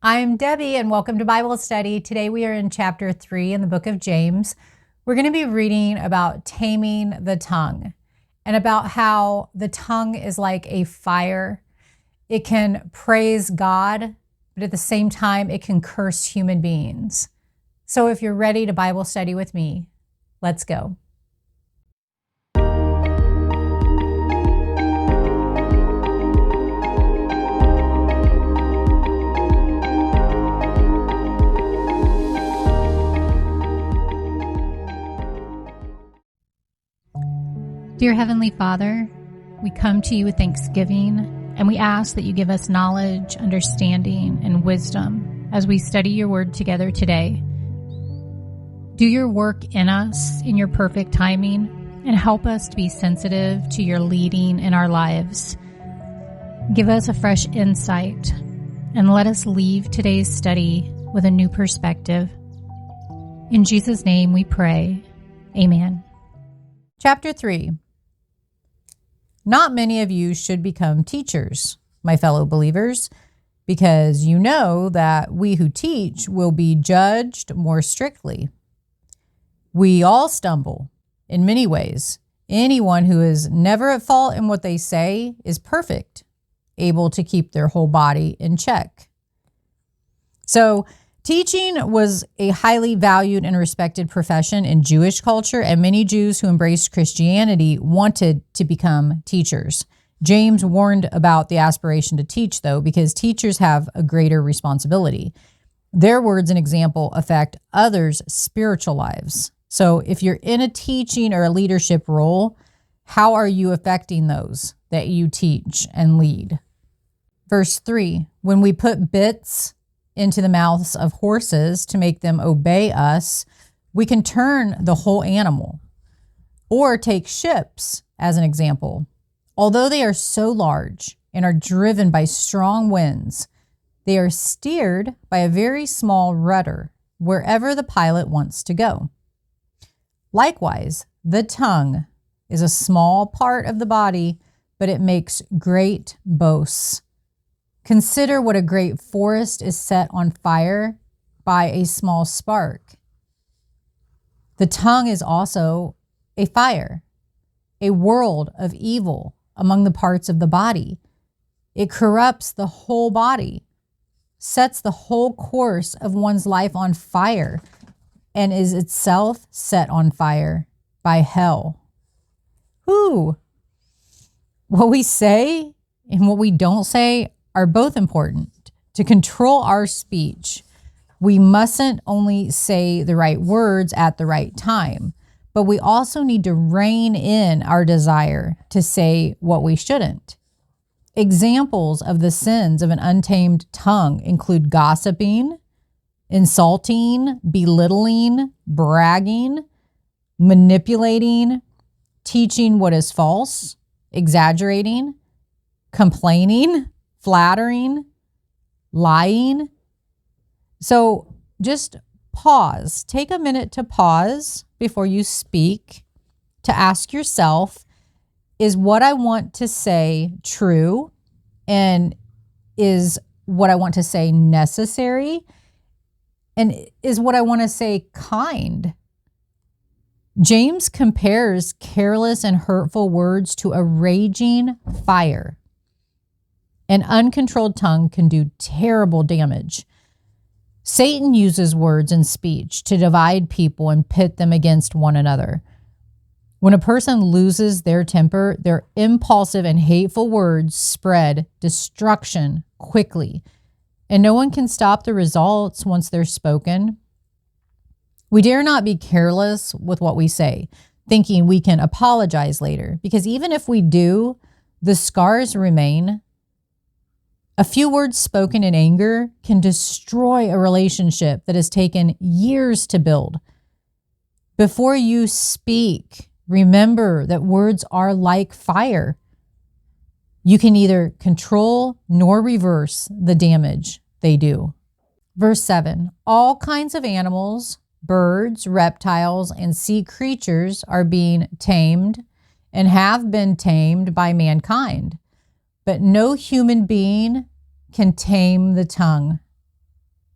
I'm Debbie, and welcome to Bible Study. Today we are in chapter 3 in the book of James. We're going to be reading about taming the tongue and about how the tongue is like a fire. It can praise God, but at the same time, it can curse human beings. So if you're ready to Bible study with me, let's go. Dear Heavenly Father, we come to you with thanksgiving, and we ask that you give us knowledge, understanding, and wisdom as we study your word together today. Do your work in us in your perfect timing, and help us to be sensitive to your leading in our lives. Give us a fresh insight, and let us leave today's study with a new perspective. In Jesus' name we pray. Amen. Chapter 3. Not many of you should become teachers, my fellow believers, because you know that we who teach will be judged more strictly. We all stumble in many ways. Anyone who is never at fault in what they say is perfect, able to keep their whole body in check. So, teaching was a highly valued and respected profession in Jewish culture, and many Jews who embraced Christianity wanted to become teachers. James warned about the aspiration to teach, though, because teachers have a greater responsibility. Their words and example affect others' spiritual lives. So if you're in a teaching or a leadership role, how are you affecting those that you teach and lead? Verse 3, when we put bits into the mouths of horses to make them obey us, we can turn the whole animal. Or take ships as an example. Although they are so large and are driven by strong winds, they are steered by a very small rudder wherever the pilot wants to go. Likewise, the tongue is a small part of the body, but it makes great boasts. Consider what a great forest is set on fire by a small spark. The tongue is also a fire, a world of evil among the parts of the body. It corrupts the whole body, sets the whole course of one's life on fire, and is itself set on fire by hell. What we say and what we don't say are both important. To control our speech, we mustn't only say the right words at the right time, but we also need to rein in our desire to say what we shouldn't. Examples of the sins of an untamed tongue include gossiping, insulting, belittling, bragging, manipulating, teaching what is false, exaggerating, complaining, flattering, lying. So just pause. Take a minute to pause before you speak, to ask yourself, is what I want to say true? And is what I want to say necessary? And is what I want to say kind? James compares careless and hurtful words to a raging fire. An uncontrolled tongue can do terrible damage. Satan uses words and speech to divide people and pit them against one another. When a person loses their temper, their impulsive and hateful words spread destruction quickly, and no one can stop the results once they're spoken. We dare not be careless with what we say, thinking we can apologize later, because even if we do, the scars remain. A few words spoken in anger can destroy a relationship that has taken years to build. Before you speak, remember that words are like fire. You can neither control nor reverse the damage they do. Verse 7, all kinds of animals, birds, reptiles, and sea creatures are being tamed and have been tamed by mankind. But no human being can tame the tongue.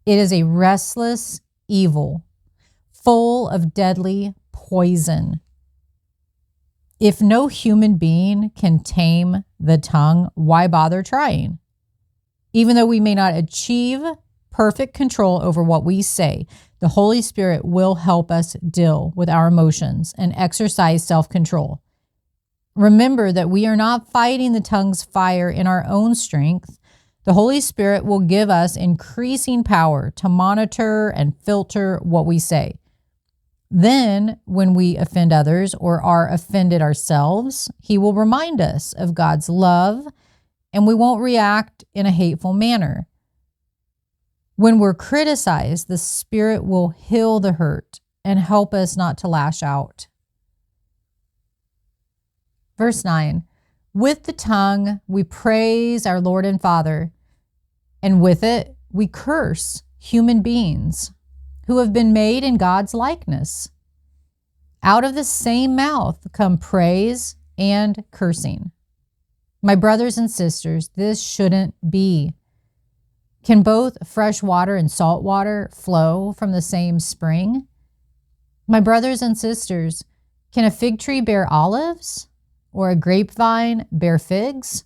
It is a restless evil, full of deadly poison. If no human being can tame the tongue, why bother trying? Even though we may not achieve perfect control over what we say, the Holy Spirit will help us deal with our emotions and exercise self-control. Remember that we are not fighting the tongue's fire in our own strength. The Holy Spirit will give us increasing power to monitor and filter what we say. Then, when we offend others or are offended ourselves, He will remind us of God's love, and we won't react in a hateful manner. When we're criticized, the Spirit will heal the hurt and help us not to lash out. Verse 9, with the tongue we praise our Lord and Father, and with it we curse human beings who have been made in God's likeness. Out of the same mouth come praise and cursing. My brothers and sisters, this shouldn't be. Can both fresh water and salt water flow from the same spring? My brothers and sisters, can a fig tree bear olives or a grapevine bear figs?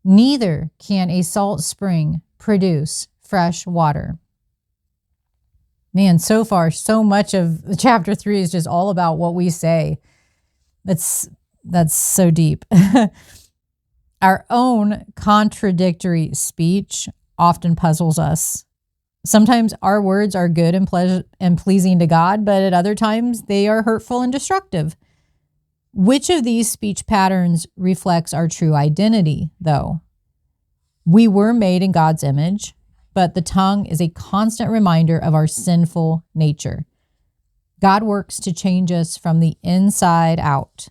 Neither can a salt spring produce fresh water. Man, so far, so much of chapter 3 is just all about what we say. That's so deep. Our own contradictory speech often puzzles us. Sometimes our words are good and pleasing to God, but at other times they are hurtful and destructive. Which of these speech patterns reflects our true identity, though? We were made in God's image, but the tongue is a constant reminder of our sinful nature. God works to change us from the inside out.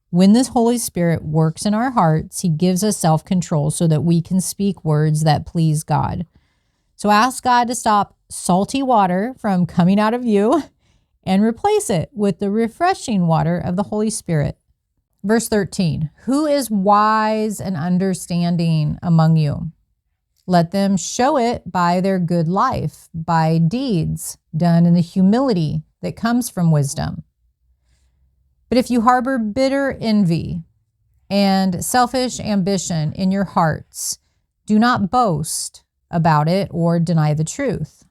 When this Holy Spirit works in our hearts, He gives us self-control so that we can speak words that please God. So ask God to stop salty water from coming out of you and replace it with the refreshing water of the Holy Spirit. Verse 13, who is wise and understanding among you? Let them show it by their good life, by deeds done in the humility that comes from wisdom. But if you harbor bitter envy and selfish ambition in your hearts, do not boast about it or deny the truth.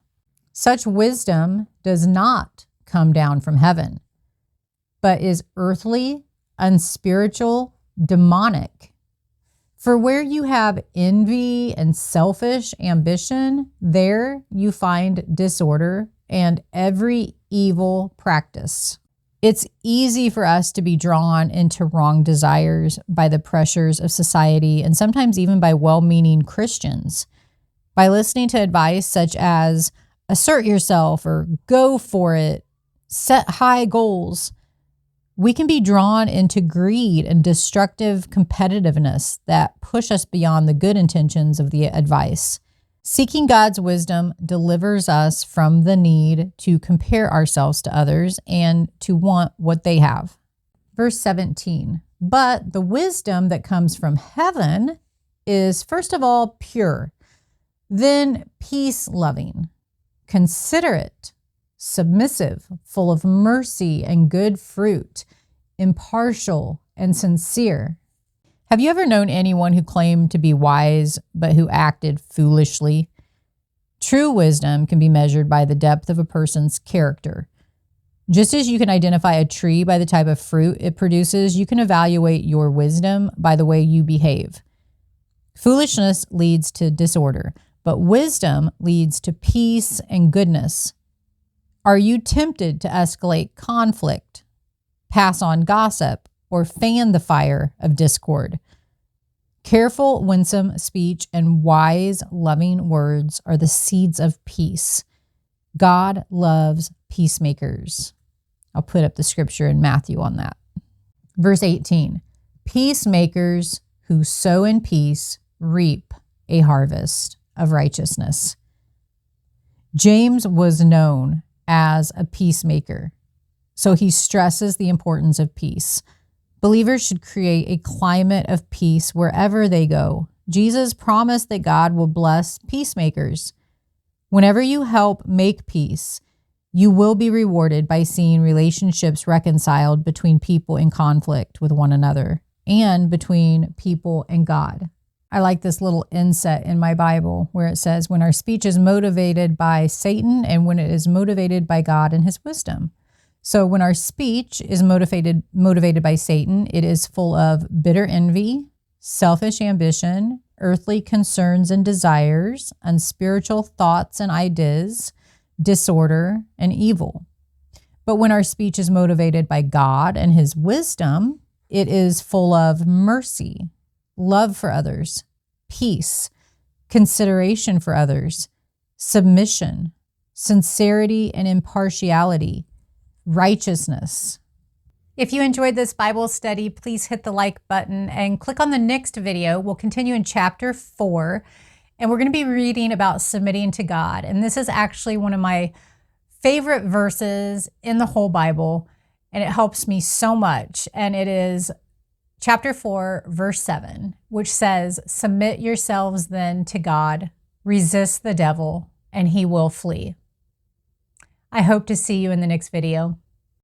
Such wisdom does not come down from heaven, but is earthly, unspiritual, demonic. For where you have envy and selfish ambition, there you find disorder and every evil practice. It's easy for us to be drawn into wrong desires by the pressures of society and sometimes even by well-meaning Christians. By listening to advice such as assert yourself or go for it, set high goals, we can be drawn into greed and destructive competitiveness that push us beyond the good intentions of the advice. Seeking God's wisdom delivers us from the need to compare ourselves to others and to want what they have. Verse 17, but the wisdom that comes from heaven is first of all pure, then peace-loving, considerate, submissive, full of mercy and good fruit, impartial and sincere. Have you ever known anyone who claimed to be wise but who acted foolishly? True wisdom can be measured by the depth of a person's character. Just as you can identify a tree by the type of fruit it produces, you can evaluate your wisdom by the way you behave. Foolishness leads to disorder, but wisdom leads to peace and goodness. Are you tempted to escalate conflict, pass on gossip, or fan the fire of discord? Careful, winsome speech and wise, loving words are the seeds of peace. God loves peacemakers. I'll put up the scripture in Matthew on that. Verse 18, peacemakers who sow in peace reap a harvest of righteousness. James was known as a peacemaker, so he stresses the importance of peace. Believers should create a climate of peace wherever they go. Jesus promised that God will bless peacemakers. Whenever you help make peace, you will be rewarded by seeing relationships reconciled between people in conflict with one another and between people and God. I like this little inset in my Bible where it says, when our speech is motivated by Satan and when it is motivated by God and his wisdom. So when our speech is motivated by Satan, it is full of bitter envy, selfish ambition, earthly concerns and desires, unspiritual thoughts and ideas, disorder, and evil. But when our speech is motivated by God and his wisdom, it is full of mercy, love for others, peace, consideration for others, submission, sincerity and impartiality, righteousness. If you enjoyed this Bible study, please hit the like button and click on the next video. We'll continue in chapter 4. And we're going to be reading about submitting to God. And this is actually one of my favorite verses in the whole Bible. And it helps me so much. And it is chapter 4, verse 7, which says, "Submit yourselves then to God, resist the devil, and he will flee." I hope to see you in the next video.